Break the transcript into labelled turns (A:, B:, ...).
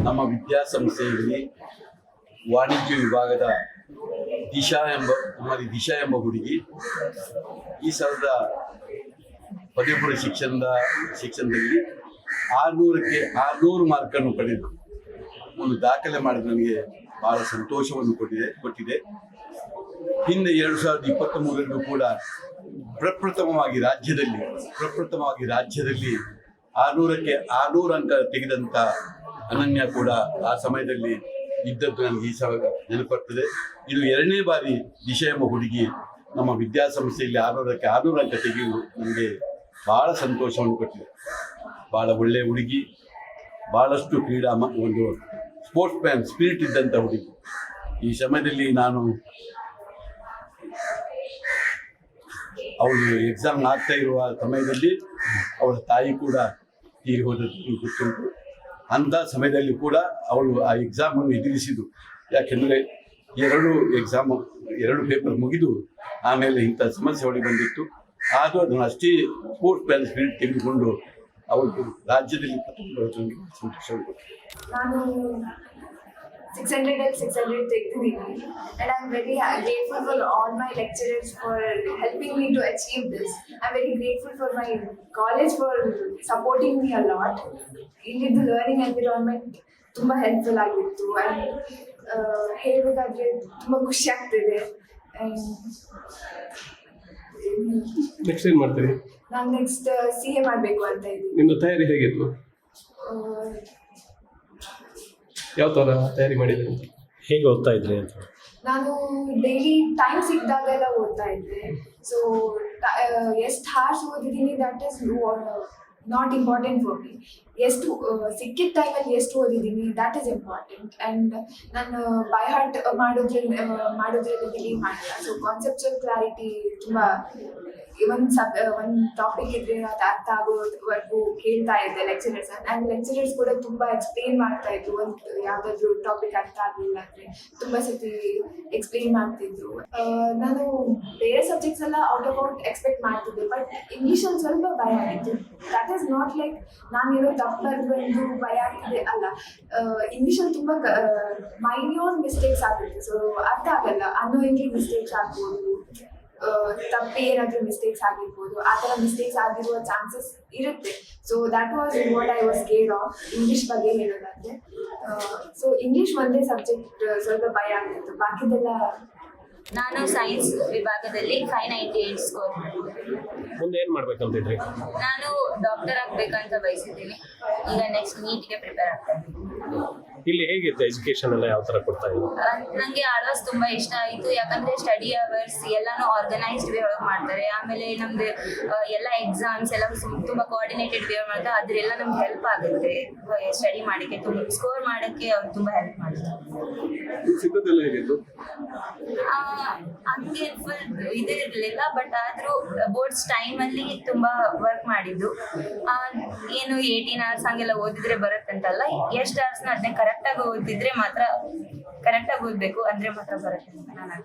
A: ನಮ್ಮ ವಿದ್ಯಾಸಂಸ್ಥೆಯಲ್ಲಿ ವಾಣಿಜ್ಯ ವಿಭಾಗದ ದಿಶಾ ಎಂಬ ಹುಡುಗಿ ಈ ಸಲದ ಪದವಿಪೂರ್ವ ಶಿಕ್ಷಣದಲ್ಲಿ 600ಕ್ಕೆ 600 ಮಾರ್ಕನ್ನು ಪಡೆದು ಒಂದು ದಾಖಲೆ ಮಾಡಿ ನನಗೆ ಬಹಳ ಸಂತೋಷವನ್ನು ಕೊಟ್ಟಿದೆ. ಹಿಂದೆ 2023 ಕೂಡ ಪ್ರಪ್ರಥಮವಾಗಿ ರಾಜ್ಯದಲ್ಲಿ 600ಕ್ಕೆ 600 ಅಂಕ ತೆಗೆದಂಥ ಅನನ್ಯ ಕೂಡ ಆ ಸಮಯದಲ್ಲಿ ಇದ್ದದ್ದು ನನಗೆ ಈ ಸಲ ನೆನಪಾಗ್ತದೆ. ಇದು 2ನೇ ಬಾರಿ ದಿಶಾ ಎಂಬ ಹುಡುಗಿ ನಮ್ಮ ವಿದ್ಯಾಸಂಸ್ಥೆಯಲ್ಲಿ 600ಕ್ಕೆ 600 ಅಂಕ ತೆಗೆಯುವುದು ನನಗೆ ಬಹಳ ಸಂತೋಷವನ್ನು ಕೊಟ್ಟಿದೆ. ಭಾಳ ಒಳ್ಳೆಯ ಹುಡುಗಿ, ಭಾಳಷ್ಟು ಒಂದು ಸ್ಪೋರ್ಟ್ಸ್ ಮ್ಯಾನ್ ಸ್ಪಿರಿಟ್ ಇದ್ದಂಥ ಹುಡುಗಿ. ಈ ಸಮಯದಲ್ಲಿ ನಾನು ಅವಳು ಎಕ್ಸಾಮ್ ಆಗ್ತಾ ಇರುವ ಸಮಯದಲ್ಲಿ ಅವಳ ತಾಯಿ ಕೂಡ ತೀರಿ ಹೋದದ್ದು ಗೊತ್ತುಂಟು. ಅಂಥ ಸಮಯದಲ್ಲಿ ಕೂಡ ಅವಳು ಆ ಎಕ್ಸಾಮನ್ನು ಎದುರಿಸಿದ್ದು. ಯಾಕೆಂದರೆ 2 ಪೇಪರ್ ಮುಗಿದು ಆಮೇಲೆ ಇಂಥ ಸಮಸ್ಯೆ ಅವಳಿಗೆ ಬಂದಿತ್ತು. ಆದರೂ ಅದನ್ನು ಅಷ್ಟೇ ಸ್ಪೋರ್ಟ್ಸ್ ಮ್ಯಾನ್ ಸ್ಪಿರಿಟ್ ತೆಗೆದುಕೊಂಡು ಅವಳು ರಾಜ್ಯದಲ್ಲಿ ಸಂತೋಷ.
B: ನಾನು 600 ತೆಗೆದಿದ್ದೀನಿ and I'm very grateful for all my lecturers for helping me to achieve this. I'm very grateful for my college for supporting me a lot. ಇಲ್ಲಿದ್ದು ಲರ್ನಿಂಗ್ ಎನ್ವಿರಾನ್ಮೆಂಟ್ ತುಂಬ ಹೆಲ್ಪ್ಫುಲ್ ಆಗಿತ್ತು and ಹೇಳಬೇಕಾದ್ರೆ ತುಂಬ ಖುಷಿ ಆಗ್ತಿದೆ.
C: ನೆಕ್ಸ್ಟ್ ಏನು ಮಾಡ್ತೀರಿ?
B: ನಾನು ನೆಕ್ಸ್ಟ್ CA ಮಾಡಬೇಕು ಅಂತ ಇದ್ದೀನಿ.
C: ನಿಮ್ಮದು ತಯಾರಿ ಹೇಗಿತ್ತು? ಯಾವ ಥರ ತಯಾರಿ ಮಾಡಿದ್ರಿ?
D: ಹೇಗೆ ಓದ್ತಾ ಇದ್ರಿ ಅಂತ?
B: ನಾನು ಡೈಲಿ ಟೈಮ್ ಸಿಕ್ಕಿದಾಗೆಲ್ಲ ಓದ್ತಾ ಇದ್ದೆ. ಸೊ ಎಷ್ಟು ಹಾರ್ಸ್ ಓದಿದ್ದೀನಿ that is not important for me. ಎಷ್ಟು ಸಿಕ್ಕಿದ ಟೈಮಲ್ಲಿ ಎಷ್ಟು ಓದಿದ್ದೀನಿ ದ್ಯಾಟ್ ಈಸ್ ಇಂಪಾರ್ಟೆಂಟ್. ಆ್ಯಂಡ್ ನಾನು ಬೈ ಹಾರ್ಟ್ ಮಾಡೋದ್ರಲ್ಲಿ ಬಿಲೀವ್ ಮಾಡಿಲ್ಲ. ಸೊ ಕಾನ್ಸೆಪ್ಚುವಲ್ ಕ್ಲಾರಿಟಿ ತುಂಬ ಒಂದು ಟಾಪಿಕ್ ಇದ್ರೆ ಅದು ಅರ್ಥ ಆಗೋವರೆಗೂ ಕೇಳ್ತಾ ಇದ್ದೆ ಲೆಕ್ಚರರ್ಸ್. ಆ್ಯಂಡ್ ಲೆಕ್ಚರರ್ಸ್ ಕೂಡ ತುಂಬ ಎಕ್ಸ್ಪ್ಲೇನ್ ಮಾಡ್ತಾ ಇದ್ರು. ಒಂದು ಯಾವುದಾದ್ರೂ ಟಾಪಿಕ್ ಅರ್ಥ ಆಗಲಿಲ್ಲ ಅಂದರೆ ತುಂಬ ಸತಿ ಎಕ್ಸ್ಪ್ಲೇನ್ ಮಾಡ್ತಿದ್ರು. ನಾನು ಬೇರೆ ಸಬ್ಜೆಕ್ಟ್ಸ್ ಎಲ್ಲ ಔಟ್ ಎಕ್ಸ್ಪೆಕ್ಟ್ ಮಾಡ್ತಿದ್ದೆ, ಬಟ್ ಇಂಗ್ಲೀಷಲ್ಲಿ ಸ್ವಲ್ಪ ಭಯ ಆಗಿತ್ತು. ದ್ಯಾಟ್ ಈಸ್ ನಾಟ್ ಲೈಕ್ ನಾನೇನೋ ತಪ್ಪು ಬಂದು ಭಯ ಆಗ್ತಿದೆ ಅಲ್ಲ. ಇಂಗ್ಲೀಷಲ್ಲಿ ತುಂಬ ಮೈನ್ಯೂರ್ ಮಿಸ್ಟೇಕ್ಸ್ ಆಗುತ್ತೆ. ಸೊ ಅರ್ಥ ಆಗಲ್ಲ, ಅನ್ನೋಯಿಂಗ್ಲಿ ಮಿಸ್ಟೇಕ್ಸ್ ಆಗ್ಬೋದು, ತಪ್ಪು ಏನಾದರೂ ಮಿಸ್ಟೇಕ್ಸ್ ಆಗಿರ್ಬೋದು. ಆ ಥರ ಮಿಸ್ಟೇಕ್ಸ್ ಆಗಿರುವ ಚಾನ್ಸಸ್ ಇರುತ್ತೆ. So that was what I was scared of English ಬಗ್ಗೆ ಹೇಳೋದಾದರೆ. ಸೊ ಇಂಗ್ಲೀಷ್ ಒಂದೇ ಸಬ್ಜೆಕ್ಟ್ ಸ್ವಲ್ಪ ಭಯ ಆಗ್ತಿತ್ತು, ಬಾಕಿದೆಲ್ಲ.
E: ನಾನು ಸೈನ್ಸ್ ವಿಭಾಗದಲ್ಲಿ 598 ಸ್ಕೋರ್ ಮಾಡಿದ್ದೆ.
D: ಮುಂದೆ ಏನು ಮಾಡ್ಬೇಕಂತಿದ್ರಿ?
E: ನಾನು ಡಾಕ್ಟರ್ ಆಗಬೇಕಂತ ಬಯಸಿದ್ದೀನಿ. ಈಗ ನೆಕ್ಸ್ಟ್ ನೀಟ್ಗೆ ಪ್ರಿಪೇರ್ ಆಗ್ತಾ ಇದ್ದೀನಿ.
D: ಇಲ್ಲಿ ಹೇಗಿತ್ತು ಎಜುಕೇಶನ್ ಎಲ್ಲ ಯಾವ ಥರ ಕೊಡ್ತಾ ಇದ್ರು?
E: ನನಗೆ ಆಳ್ವಾಸ್ ತುಂಬ ಇಷ್ಟ ಆಯಿತು. ಯಾಕಂದರೆ ಸ್ಟಡಿ ಅವರ್ಸ್ ಎಲ್ಲನೂ ಆರ್ಗನೈಸ್ಡ್ ವೇ ಒಳಗೆ ಮಾಡ್ತಾರೆ. ಆಮೇಲೆ ನಮ್ಮದು ಎಲ್ಲ ಎಕ್ಸಾಮ್ಸ್ ಎಲ್ಲ ತುಂಬ ಕೋಆರ್ಡಿನೇಟೆಡ್ ವೇ ಮಾಡ್ತಾರೆ. ಅದರೆಲ್ಲ ನಮ್ಗೆ ಹೆಲ್ಪ್ ಆಗುತ್ತೆ ಸ್ಟಡಿ ಮಾಡೋಕ್ಕೆ, ತುಂಬ ಸ್ಕೋರ್ ಮಾಡೋಕ್ಕೆ ಅವ್ರು ತುಂಬ ಹೆಲ್ಪ್ ಮಾಡ್ತಾರೆ. ಹಂಗೆ ಫುಲ್ ಇದೇ ಇರಲಿಲ್ಲ, ಬಟ್ ಆದರೂ ಬೋರ್ಡ್ಸ್ ಟೈಮಲ್ಲಿ ತುಂಬ ವರ್ಕ್ ಮಾಡಿದ್ದು. ಏನು 18 hours ಹಂಗೆಲ್ಲ ಓದಿದ್ರೆ ಬರುತ್ತಂತಲ್ಲ, ಎಷ್ಟು ಅವರ್ಸ್ನ ಅದನ್ನ ಕರೆಕ್ಟಾಗಿ ಓದಿದ್ರೆ ಮಾತ್ರ, ಕರೆಕ್ಟಾಗಿ ಓದಬೇಕು ಅಂದರೆ ಮಾತ್ರ ಬರುತ್ತೆ ಅಂತ ನಾನು